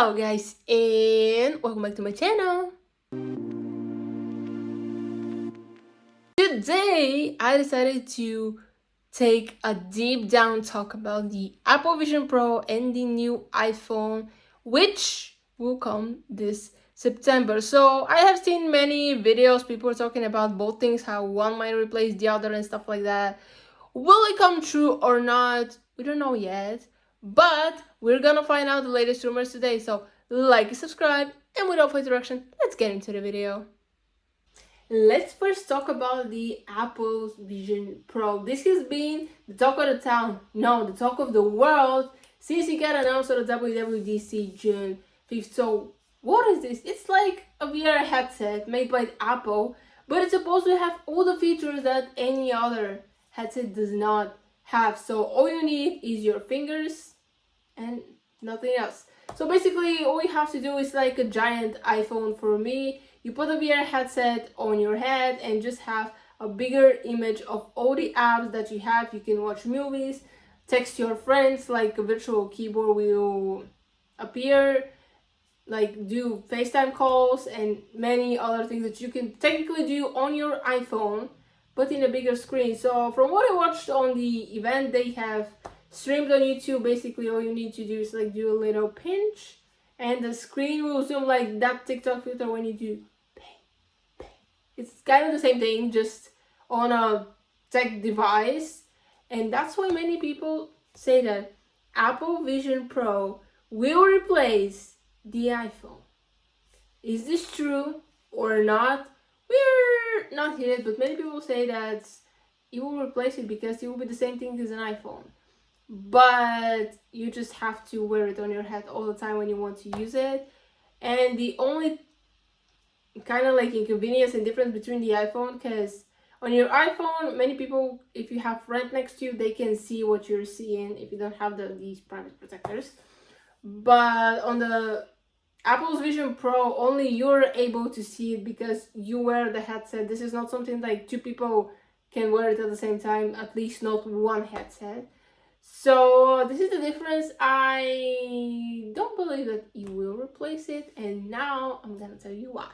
Hello guys, and welcome back to my channel. Today I decided to take a deep down talk about the Apple Vision Pro and the new iPhone, which will come this September. So I have seen many videos, people talking about both things, how one might replace the other and stuff like that. Will it come true or not? We don't know yet, but we're gonna find out the latest rumors today. So like and subscribe, and without further ado, let's get into the video. Let's first talk about the Apple's Vision Pro. This has been the talk of the town, no, the talk of the world since it got announced at the WWDC June 5th. So what is this? It's like a VR headset made by Apple, but it's supposed to have all the features that any other headset does not have. So all you need is your fingers and nothing else. So basically all you have to do is like a giant iPhone for me. You put a VR headset on your head and just have a bigger image of all the apps that you have. You can watch movies, text your friends, like a virtual keyboard will appear, like do FaceTime calls and many other things that you can technically do on your iPhone, but in a bigger screen. So from what I watched on the event they have streamed on YouTube, basically all you need to do is like do a little pinch and the screen will zoom like that TikTok filter when you do bang. It's kind of the same thing, just on a tech device. And that's why many people say that Apple Vision Pro will replace the iPhone. Is this true or not? We're not here, but many people say that it will replace it because it will be the same thing as an iPhone, but you just have to wear it on your head all the time when you want to use it. And the only kind of like inconvenience and difference between the iPhone, because on your iPhone many people, if you have friends next to you, they can see what you're seeing if you don't have these private protectors. But on the Apple's Vision Pro, only you're able to see it because you wear the headset. This is not something like two people can wear it at the same time, at least not one headset. So this is the difference. I don't believe that it will replace it, and now I'm gonna tell you why.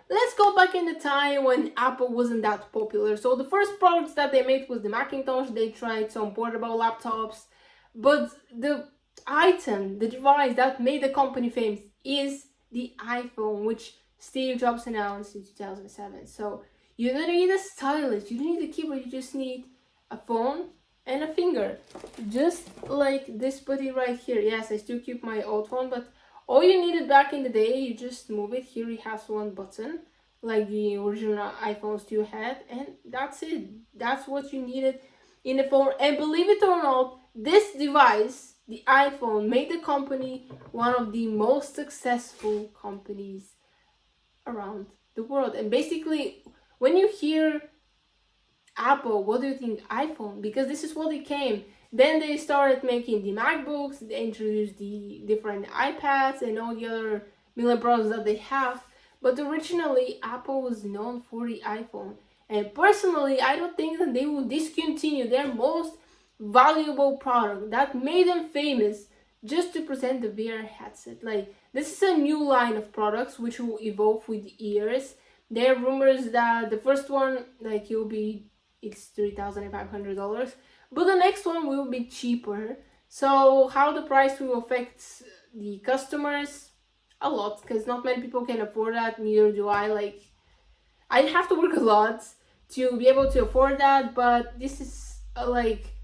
Let's go back in the time when Apple wasn't that popular. So the first products that they made was the Macintosh. They tried some portable laptops, but the device that made the company famous is the iPhone, which Steve Jobs announced in 2007. So you don't need a stylus, you don't need a keyboard, you just need a phone and a finger, just like this buddy right here. Yes, I still keep my old phone, but all you needed back in the day, you just move it. Here it has one button like the original iPhones still had, and that's it. That's what you needed in the phone. And believe it or not, this device, the iPhone, made the company one of the most successful companies around the world. And basically when you hear Apple, what do you think? iPhone, because this is what it came. Then they started making the MacBooks, they introduced the different iPads and all the other million products that they have. But originally Apple was known for the iPhone, and personally I don't think that they will discontinue their most valuable product that made them famous just to present the VR headset. Like, this is a new line of products which will evolve with the years. There are rumors that the first one, like, it's $3,500, but the next one will be cheaper. So how the price will affect the customers? A lot, because not many people can afford that, neither do I. Like, I have to work a lot to be able to afford that, but this is like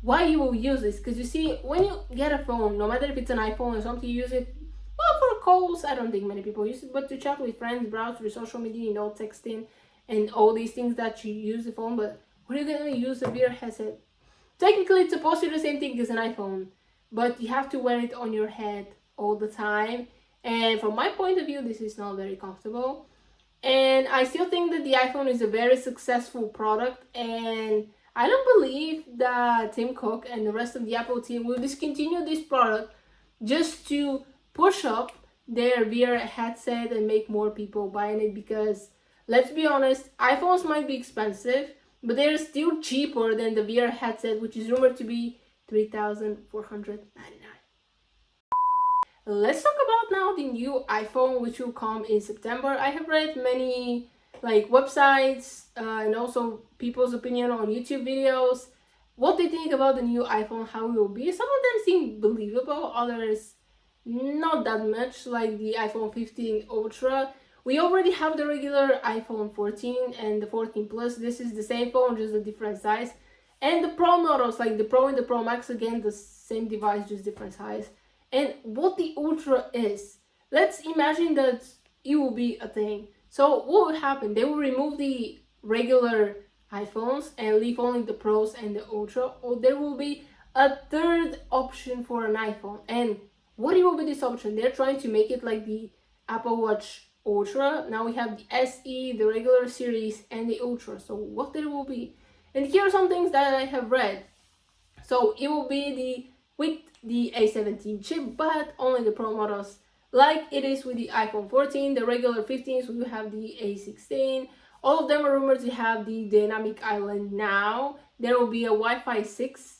why you will use this. Because you see, when you get a phone, no matter if it's an iPhone or something, you use it, well, for calls. I don't think many people use it, but to chat with friends, browse through social media, texting and all these things that you use the phone. But what are you gonna use a VR headset? Technically it's supposed to do the same thing as an iPhone, but you have to wear it on your head all the time, and from my point of view this is not very comfortable. And I still think that the iPhone is a very successful product, and I don't believe that Tim Cook and the rest of the Apple team will discontinue this product just to push up their VR headset and make more people buying it. Because let's be honest, iPhones might be expensive, but they're still cheaper than the VR headset, which is rumored to be $3,499. Let's talk about now the new iPhone, which will come in September. I have read many like websites and also people's opinion on YouTube videos, what they think about the new iPhone, how it will be. Some of them seem believable, others not that much, like the iPhone 15 Ultra. We already have the regular iPhone 14 and the 14 Plus. This is the same phone, just a different size. And the Pro models, like the Pro and the Pro Max, again, the same device, just different size. And what the Ultra is, let's imagine that it will be a thing. So what will happen? They will remove the regular iPhones and leave only the Pros and the Ultra, or there will be a third option for an iPhone. And what will be this option? They're trying to make it like the Apple Watch Ultra. Now we have the SE, the regular series, and the Ultra. So what there will be? And here are some things that I have read. So it will be the with the A17 chip, but only the Pro models, like it is with the iPhone 14. The regular 15s will have the A16. All of them are rumored to have the dynamic island now. There will be a Wi-Fi 6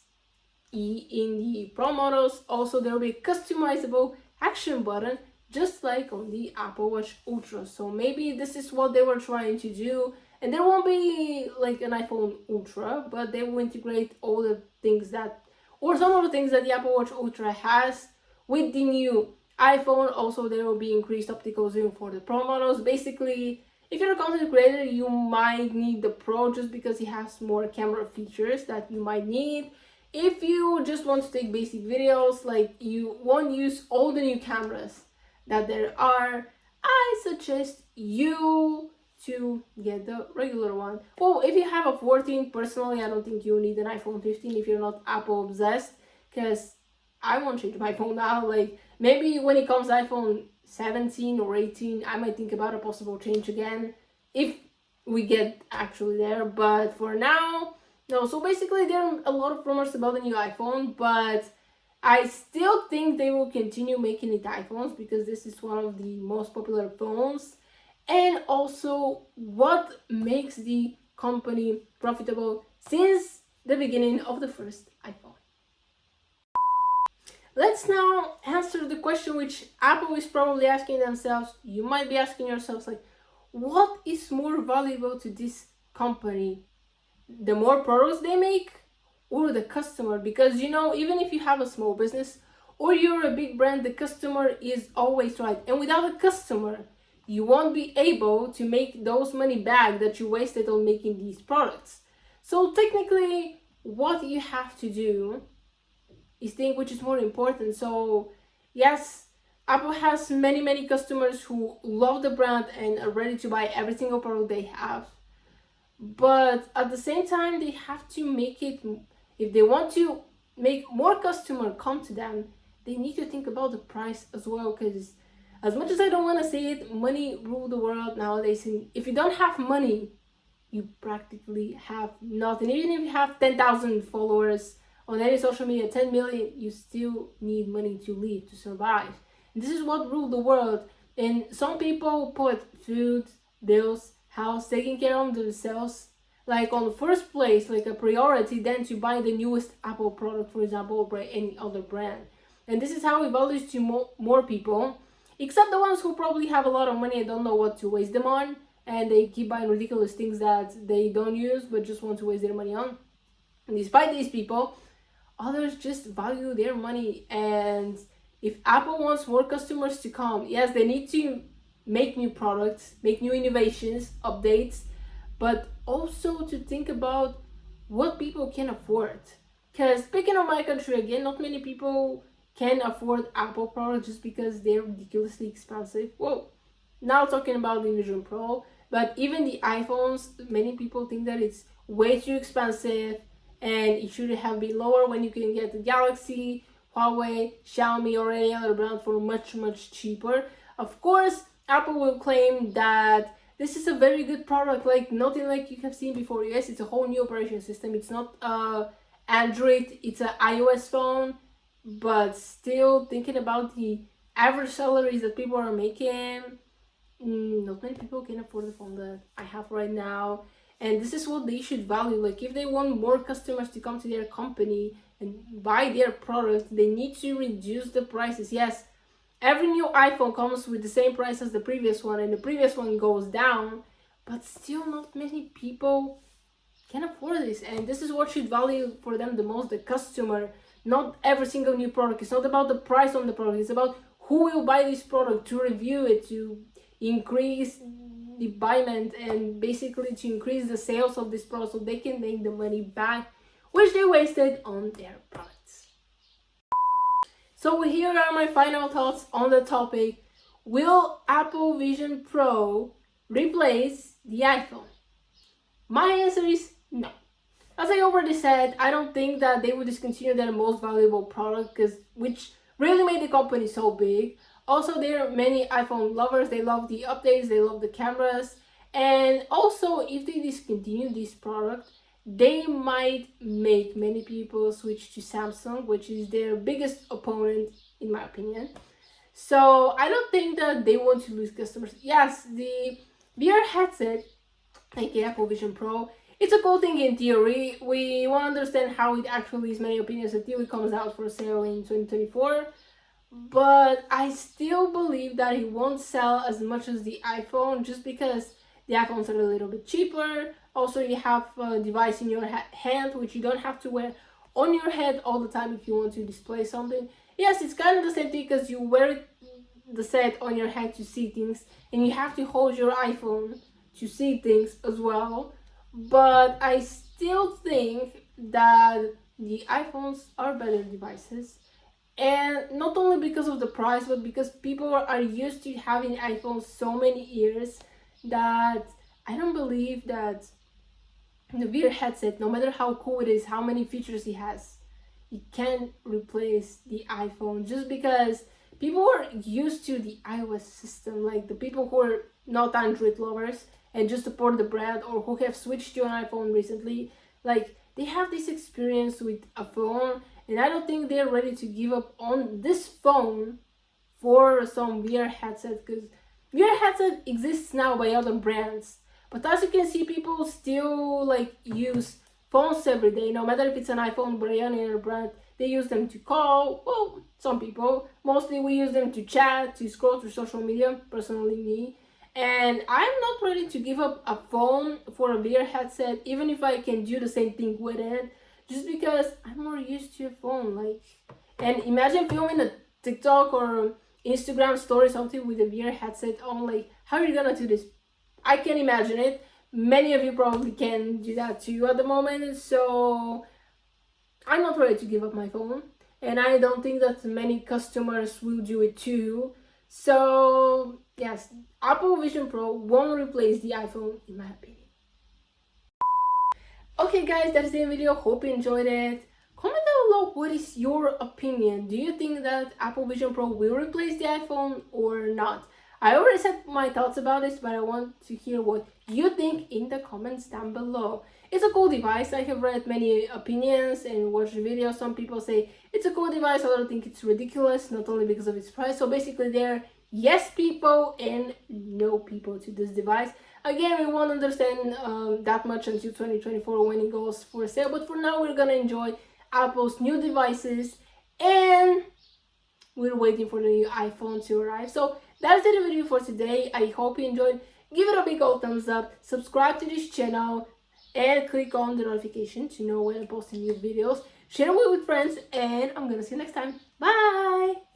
in the Pro models. Also, there will be a customizable action button, just like on the Apple Watch Ultra. So maybe this is what they were trying to do. And there won't be like an iPhone Ultra, but they will integrate all the things that, or some of the things that the Apple Watch Ultra has with the new iPhone. Also, there will be increased optical zoom for the Pro models. Basically, if you're a content creator, you might need the Pro just because it has more camera features that you might need. If you just want to take basic videos, like you won't use all the new cameras that there are, I suggest you to get the regular one. Well, if you have a 14, personally, I don't think you need an iPhone 15 if you're not Apple obsessed, because I won't change my phone now. Like maybe when it comes iPhone 17 or 18, I might think about a possible change again if we get actually there. But for now, no. So basically, there are a lot of rumors about the new iPhone, but I still think they will continue making it iPhones because this is one of the most popular phones. And also, what makes the company profitable since the beginning of the first iPhone. Let's now answer the question which Apple is probably asking themselves. You might be asking yourselves, like, what is more valuable to this company? The more products they make or the customer? Because even if you have a small business or you're a big brand, the customer is always right. And without a customer, you won't be able to make those money back that you wasted on making these products. So technically, what you have to do is think which is more important. So yes, Apple has many customers who love the brand and are ready to buy every single product they have. But at the same time, they have to make it, if they want to make more customers come to them, they need to think about the price as well. Because as much as I don't want to say it, money rule the world nowadays. And if you don't have money, you practically have nothing. Even if you have 10,000 followers on any social media, 10 million, you still need money to live, to survive. And this is what rule the world. And some people put food, bills, house, taking care of themselves like on the first place, like a priority, than to buy the newest Apple product, for example, or by any other brand. And this is how it values to more people, except the ones who probably have a lot of money and don't know what to waste them on, and they keep buying ridiculous things that they don't use but just want to waste their money on. And despite these people, others just value their money. And if Apple wants more customers to come, yes, they need to make new products, make new innovations, updates, but also to think about what people can afford. Because speaking of my country again, not many people can afford Apple products just because they're ridiculously expensive. Well, now talking about the Vision Pro, but even the iPhones, many people think that it's way too expensive and it should have been lower when you can get the Galaxy, Huawei, Xiaomi, or any other brand for much cheaper. Of course, Apple will claim that this is a very good product, like nothing like you have seen before. Yes, it's a whole new operation system. It's not Android, it's an iOS phone, but still thinking about the average salaries that people are making, not many people can afford the phone that I have right now. And this is what they should value. Like if they want more customers to come to their company and buy their product, they need to reduce the prices. Yes, every new iPhone comes with the same price as the previous one, and the previous one goes down, but still not many people can afford this. And this is what should value for them the most, the customer, not every single new product. It's not about the price on the product, it's about who will buy this product, to review it, to increase the buyment, and basically to increase the sales of this product so they can make the money back which they wasted on their products. So here are my final thoughts on the topic. Will Apple Vision Pro replace the iPhone? My answer is no. As I already said, I don't think that they would discontinue their most valuable product, which really made the company so big. Also, there are many iPhone lovers. They love the updates, they love the cameras. And also, if they discontinue this product, they might make many people switch to Samsung, which is their biggest opponent, in my opinion. So I don't think that they want to lose customers. Yes, the VR headset, like the Apple Vision Pro, it's a cool thing in theory. We want to understand how it actually is, many opinions, until it comes out for sale in 2024. But I still believe that it won't sell as much as the iPhone, just because the iPhones are a little bit cheaper. Also, you have a device in your hand, which you don't have to wear on your head all the time if you want to display something. Yes, it's kind of the same thing, because you wear the set on your hand to see things, and you have to hold your iPhone to see things as well. But I still think that the iPhones are better devices, and not only because of the price, but because people are used to having iPhones so many years that I don't believe that the VR headset, no matter how cool it is, how many features it has, it can't replace the iPhone, just because people are used to the iOS system. Like the people who are not Android lovers and just support the brand, or who have switched to an iPhone recently, like they have this experience with a phone, and I don't think they're ready to give up on this phone for some VR headset, because VR headset exists now by other brands. But as you can see, people still like use phones every day, no matter if it's an iPhone or any other brand. They use them to call. Well, some people. Mostly we use them to chat, to scroll through social media, personally me. And I'm not ready to give up a phone for a VR headset, even if I can do the same thing with it, just because I'm more used to a phone. Like, and imagine filming a TikTok or Instagram story, something with a VR headset on. Like, how are you gonna do this? I can imagine it. Many of you probably can do that too at the moment. So I'm not ready to give up my phone, and I don't think that many customers will do it too. So yes, Apple Vision Pro won't replace the iPhone, in my opinion. Okay guys, that's the video. Hope you enjoyed it. Comment down below, what is your opinion? Do you think that Apple Vision Pro will replace the iPhone or not? I already said my thoughts about this, but I want to hear what you think in the comments down below. It's a cool device. I have read many opinions and watched videos. Some people say it's a cool device, others think it's ridiculous, not only because of its price. So basically there are yes people and no people to this device. Again, we won't understand that much until 2024 when it goes for sale. But for now, we're gonna enjoy Apple's new devices, and we're waiting for the new iPhone to arrive. So that's the video for today. I hope you enjoyed. Give it a big old thumbs up, subscribe to this channel, and click on the notification to know when I'm posting new videos. Share it with friends, and I'm gonna see you next time. Bye!